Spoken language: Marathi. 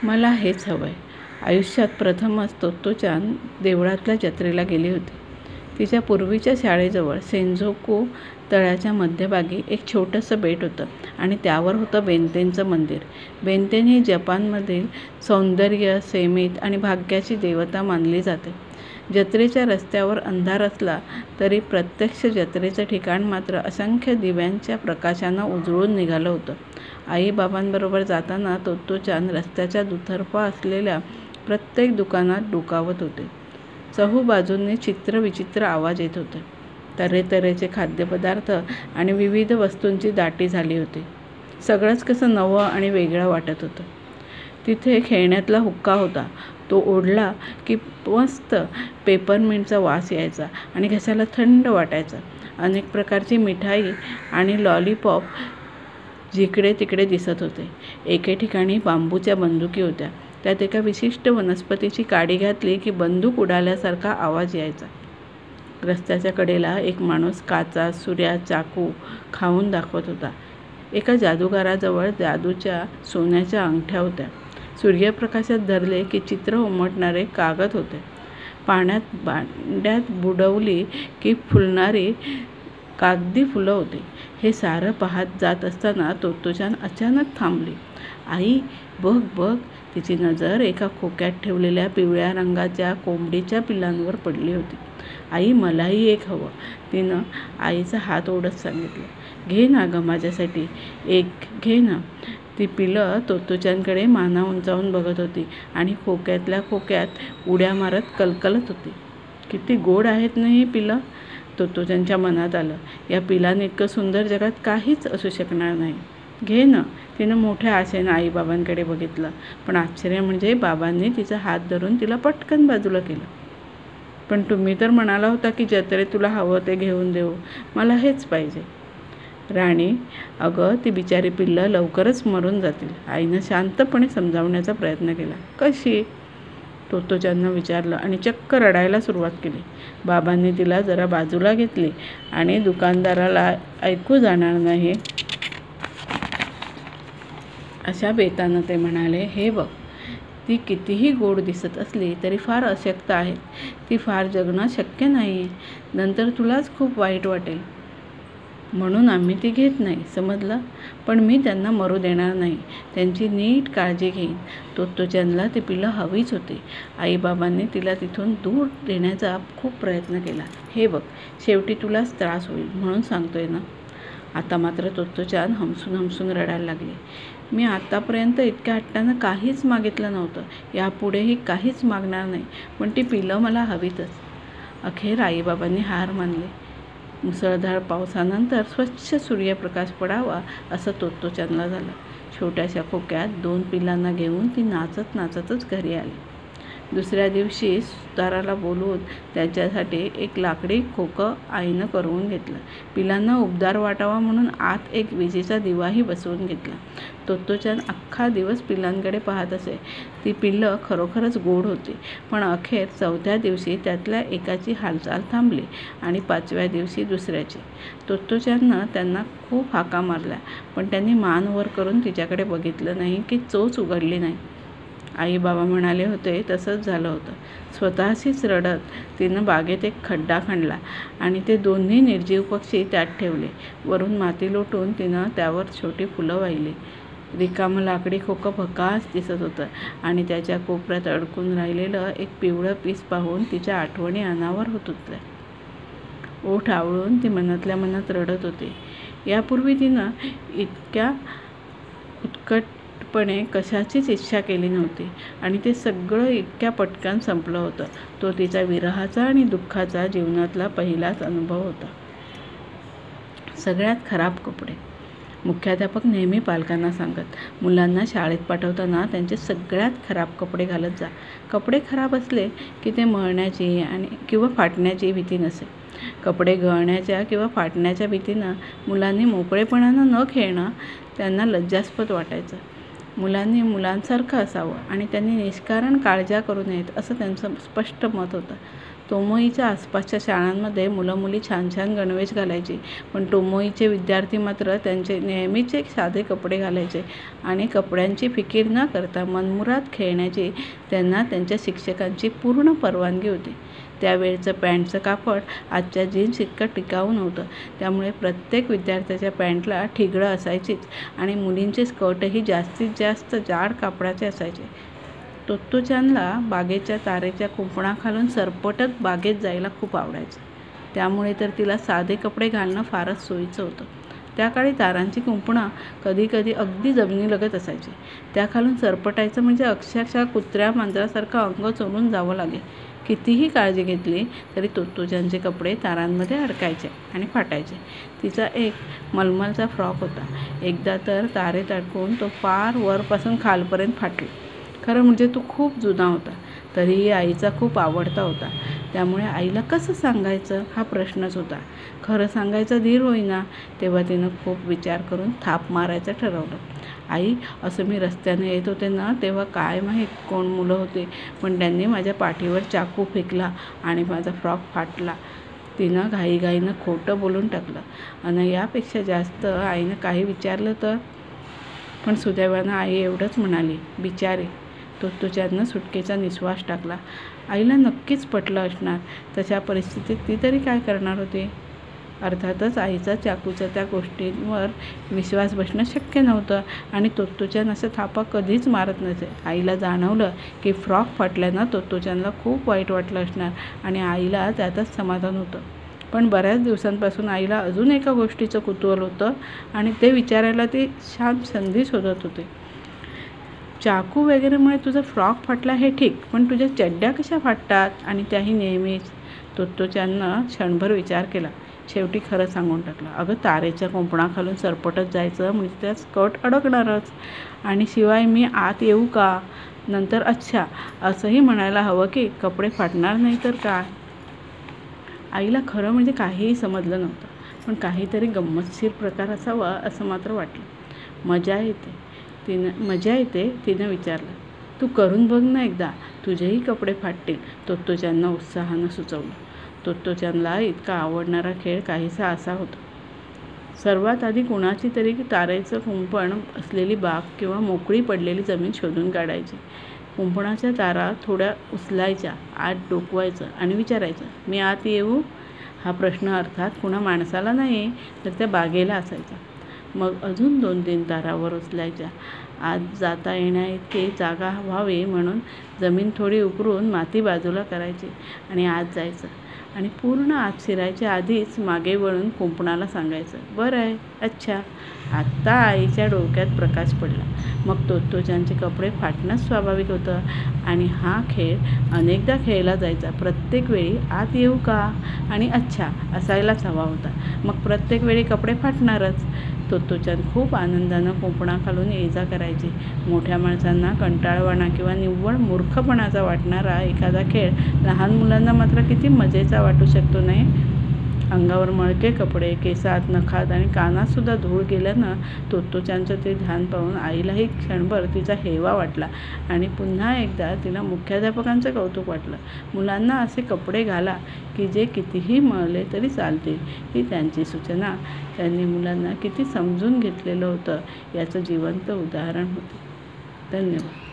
मला हेच हवं आहे. आयुष्यात प्रथमच तोत्तो-चान देवळातल्या जत्रेला गेली होती. तिच्या पूर्वीच्या शाळेजवळ सेन्झोकू तळ्याच्या मध्यभागी एक छोटंसं बेट होतं आणि त्यावर होतं बेंतेंचं मंदिर. बेंतेन ही जपानमधील सौंदर्य, सेमित आणि भाग्याची देवता मानली जाते. जत्रेच्या रस्त्यावर अंधार असला तरी प्रत्यक्ष जत्रेचं ठिकाण मात्र असंख्य दिव्यांच्या प्रकाशानं उजळून निघालं होतं. आई-बाबांबरोबर जाताना तोत्तो-चान रस्त्याच्या दुतर्फा असलेल्या प्रत्येक दुकानात डोकावत होते. चहूबाजूंनी चित्रविचित्र आवाज येत होते. तऱ्हेतऱ्हेचे खाद्यपदार्थ आणि विविध वस्तूंची दाटी झाली होती. सगळंच कसं नवं आणि वेगळं वाटत होतं. तिथे खेळण्यातला हुक्का होता. तो ओढला की मस्त पेपरमिंटचा वास यायचा आणि घशाला थंड वाटायचं. अनेक प्रकारची मिठाई आणि लॉलीपॉप जिकडे तिकडे दिसत होते. एके ठिकाणी बांबूच्या बंदुकी होत्या. त्यात एका विशिष्ट वनस्पतीची काडी घातली की बंदूक उडाल्यासारखा आवाज यायचा. रस्त्याच्या कडेला एक माणूस काचा, सुऱ्या, चाकू खाऊन दाखवत होता. एका जादूगाराजवळ जादूच्या सोन्याच्या अंगठ्या होत्या. सूर्यप्रकाशात धरले की चित्र उमटणारे कागद होते. पाण्यात भांड्यात बुडवली की फुलणारी कागदी फुलं होती. हे सारं पाहत जात असताना तोत्तो-चान अचानक थांबली. आई, बघ बघ. तिची नजर एका खोक्यात ठेवलेल्या पिवळ्या रंगाच्या कोंबडीच्या पिलांवर पडली होती. आई, मलाही एक हवं. तिनं आईचा हात ओढत सांगितलं. घे ना गं माझ्यासाठी एक, घे ना. ती पिलं तोत्तो-चानकडे माना उंचावून बघत होती आणि खोक्यातल्या खोक्यात उड्या मारत कलकलत होती. किती गोड आहेत ना ही पिलं. तोत्तो-चानच्या मनात आलं, या पिलांइतकं सुंदर जगात काहीच असू शकणार नाही. घे ना. तिनं मोठ्या आशेनं आई-बाबांकडे बघितलं. पण आश्चर्य म्हणजे बाबांनी तिचा हात धरून तिला पटकन बाजूला केलं. पण तुम्ही तर म्हणाला होता की जत्रेत तुला हवं ते घेऊन देऊ. मला हेच पाहिजे. राणी, अगं ती बिचारी पिल्लं लवकरच मरून जातील. आईनं शांतपणे समजावण्याचा प्रयत्न केला. कशी? तोत्तो-चाननं विचारलं आणि चक्क रडायला सुरुवात केली. बाबांनी तिला जरा बाजूला घेतली आणि दुकानदाराला ऐकू जाणार नाही अशा बेतानं ते म्हणाले, हे बघ, ती कितीही गोड दिसत असली तरी फार अशक्त आहेत. ती फार जगणं शक्य नाही आहे. नंतर तुलाच खूप वाईट वाटेल. म्हणून आम्ही ती घेत नाही, समजलं? पण मी त्यांना मरू देणार नाही. त्यांची नीट काळजी घेईन. तोत्तो-चानला ती पिलं हवीच होती. आई-बाबांनी तिला तिथून दूर नेण्याचा खूप प्रयत्न केला. हे बघ, शेवटी तुलाच त्रास होईल म्हणून सांगतोय ना. आता मात्र तोत्तो-चान हमसून हमसून रडायला लागली. मी आतापर्यंत इतक्या हट्टानं काहीच मागितलं नव्हतं. यापुढेही काहीच मागणार नाही. पण ती पिलं मला हवीतच. अखेर आई-बाबांनी हार मानले. मुसळधार पावसानंतर स्वच्छ सूर्यप्रकाश पडावा असं तोत्तो-चानला झालं. छोट्याशा खोक्यात 2 पिलांना घेऊन ती नाचत नाचतच घरी आली. दुसऱ्या दिवशी सुताराला बोलवून त्याच्यासाठी एक लाकडी खोकं आईनं करवून घेतलं. पिलांना उबदार वाटावा म्हणून आत एक विजेचा दिवाही बसवून घेतला. तोत्तो-चान अख्खा दिवस पिलांकडे पाहत असे. ती पिल्लं खरोखरच गोड होती. पण अखेर 4थ्या दिवशी त्यातल्या एकाची हालचाल थांबली आणि 5व्या दिवशी दुसऱ्याची. तोत्तो-चाननं त्यांना खूप हाका मारल्या, पण त्यांनी मान वर करून तिच्याकडे बघितलं नाही की चोच उघडली नाही. आई-बाबा म्हणाले होते तसंच झालं होतं. स्वतःशीच रडत तिनं बागेत एक खड्डा खणला आणि ते दोन्ही निर्जीव पक्षी त्यात ठेवले. वरून माती लोटून तिनं त्यावर छोटी फुलं वाहिली. रिकामं लाकडी खोकं भकास दिसत होतं आणि त्याच्या कोपऱ्यात अडकून राहिलेलं एक पिवळं पीस पाहून तिच्या आठवणी अनावर होत होत्या. ओठ आवळून ती मनातल्या मनात रडत होती. यापूर्वी तिनं इतक्या उत्कटपणे कशाचीच इच्छा केली नव्हती आणि ते सगळं इतक्या पटकन संपलं होतं. तो तिचा विरहाचा आणि दुःखाचा जीवनातला पहिलाच अनुभव होता. सगळ्यात खराब कपडे. मुख्याध्यापक नेहमी पालकांना सांगत, मुलांना शाळेत पाठवताना त्यांचे सगळ्यात खराब कपडे घालत जा. कपडे खराब असले की ते मळण्याची किंवा फाटण्याची भीती नसे. कपडे गळण्याच्या किंवा फाटण्याच्या भीतीनं मुलांनी मोकळेपणानं न खेळणं त्यांना लज्जास्पद वाटायचं. मुलांनी मुलांसारखं असावं आणि त्यांनी निष्कारण काळज्या करू नयेत असं त्यांचं स्पष्ट मत होतं. टोमोईच्या आसपासच्या शाळांमध्ये मुलं मुली छान छान गणवेश घालायची, पण टोमोईचे विद्यार्थी मात्र त्यांचे नेहमीचे साधे कपडे घालायचे आणि कपड्यांची फिकीर न करता मनमुराद खेळण्याची त्यांना त्यांच्या शिक्षकांची पूर्ण परवानगी होती. त्यावेळचं पॅन्टचं कापड आजच्या जीन्स इतकं टिकाऊ नव्हतं, त्यामुळे प्रत्येक विद्यार्थ्याच्या पॅन्टला ठिगळं असायचीच आणि मुलींचे स्कर्टही जास्तीत जास्त जाड कापडाचे असायचे. तोत्तोचानला बागेच्या तारेच्या कुंपणाखालून सरपटत बागेत जायला खूप आवडायचं. त्यामुळे तर तिला साधे कपडे घालणं फारच सोयीचं होतं. त्या काळी तारांची कुंपणं कधीकधी अगदी जमिनीलगत असायची. त्याखालून सरपटायचं म्हणजे अक्षरशः कुत्र्या मांजरासारखं अंग चोरून जावं लागे. कितीही काळजी घेतली तरी तोत्तोचानचे कपडे तारांमध्ये अडकायचे आणि फाटायचे. तिचा एक मलमलचा फ्रॉक होता. एकदा तर तारेत अडकून तो पार वरपासून खालपर्यंत फाटला. खरं म्हणजे तो खूप जुना होता, तरीही आईचा खूप आवडता होता. त्यामुळे आईला कसं सांगायचं हा प्रश्नच होता. खरं सांगायचा धीर होईना. तेव्हा तिनं खूप विचार करून थाप मारायचं ठरवलं. आई, असं मी रस्त्याने येत होते ना, तेव्हा काय माहीत कोण मुलं होते, पण त्यांनी माझ्या पाठीवर चाकू फेकला आणि माझा फ्रॉक फाटला. तिनं घाईघाईनं खोटं बोलून टाकलं. आणि यापेक्षा जास्त आईनं काही विचारलं तर? पण सुदैवानं आई एवढंच म्हणाली, बिचारे. तोत्तोचाननं सुटकेचा निश्वास टाकला. आईला नक्कीच पटलं असणार. तशा परिस्थितीत ती तरी काय करणार होती? अर्थातच आईचा चाकूच्या त्या गोष्टींवर विश्वास बसणं शक्य नव्हतं आणि तोत्तोचान असं थापा कधीच मारत नसे. आईला जाणवलं की फ्रॉक फाटल्यानं तोत्तोचानला खूप वाईट वाटलं असणार आणि आईला त्यातच समाधान होतं. पण बऱ्याच दिवसांपासून आईला अजून एका गोष्टीचं कुतूहल होतं आणि ते विचारायला ती छान संधी शोधत होती. चाकू वगैरेमुळे तुझा फ्रॉक फाटला हे ठीक, पण तुझ्या चड्ड्या कशा फाटतात, आणि त्याही नेहमीच? तोत्तोचाननं क्षणभर विचार केला. शेवटी खरं सांगून टाकलं. अगं, तारेच्या कुंपणाखालून सरपटत जायचं म्हणजे त्यात स्कर्ट अडकणारच, आणि शिवाय मी आत येऊ का? नंतर अच्छा असंही म्हणायला हवं की कपडे फाटणार नाही तर काय? आईला खरं म्हणजे काहीही समजलं नव्हतं, पण काहीतरी गंमतशीर प्रकार असावा असं मात्र वाटलं. मजा येते तिनं विचारलं. तू करून बघ ना एकदा, तुझेही कपडे फाटतील, तोत्तोचाननं उत्साहानं सुचवलं. तोत्तोचानला इतका आवडणारा खेळ काहीसा असा होता. सर्वात आधी कुणाची तरी तारेचं कुंपण असलेली बाग किंवा मोकळी पडलेली जमीन शोधून काढायची. कुंपणाच्या तारा थोड्या उचलायच्या, आत डोकवायचं आणि विचारायचं, मी आत येऊ? हा प्रश्न अर्थात कुणा माणसाला नाही तर त्या बागेला असायचा. मग अजून 2-3 तारा वर उचलायच्या. आत जाता येण्याइतकी जागा व्हावी म्हणून जमीन थोडी उकरून माती बाजूला करायची आणि आत जायचं, आणि पूर्ण आत शिरायच्या आधीच मागे वळून कुंपणाला सांगायचं, बरं आहे, अच्छा. आत्ता आईच्या डोक्यात प्रकाश पडला. मग तोत्तोचानचे कपडे फाटणंच स्वाभाविक होतं आणि हा खेळ अनेकदा खेळला जायचा. प्रत्येक वेळी आत येऊ का आणि अच्छा असायलाच हवा होता. मग प्रत्येक वेळी कपडे फाटणारच. तोत्तोचान खूप आनंदानं कुंपणाखालून ये-जा करायची. मोठ्या माणसांना कंटाळवाणा किंवा निव्वळ मूर्खपणाचा वाटणारा एखादा खेळ लहान मुलांना मात्र किती मजेचा वाटू शकतो नाही? अंगावर मळके कपडे, केसात, नखात आणि कानातसुद्धा धूळ गेल्यानं तोत्तोचानचं ते ध्यान पाहून आईलाही क्षणभर तिचा हेवा वाटला आणि पुन्हा एकदा तिला मुख्याध्यापकांचं कौतुक वाटलं. मुलांना असे कपडे घाला की जे कितीही मळले तरी चालतील, ही त्यांची सूचना त्यांनी मुलांना किती समजून घेतलेलं होतं याचं जिवंत उदाहरण होतं. धन्यवाद.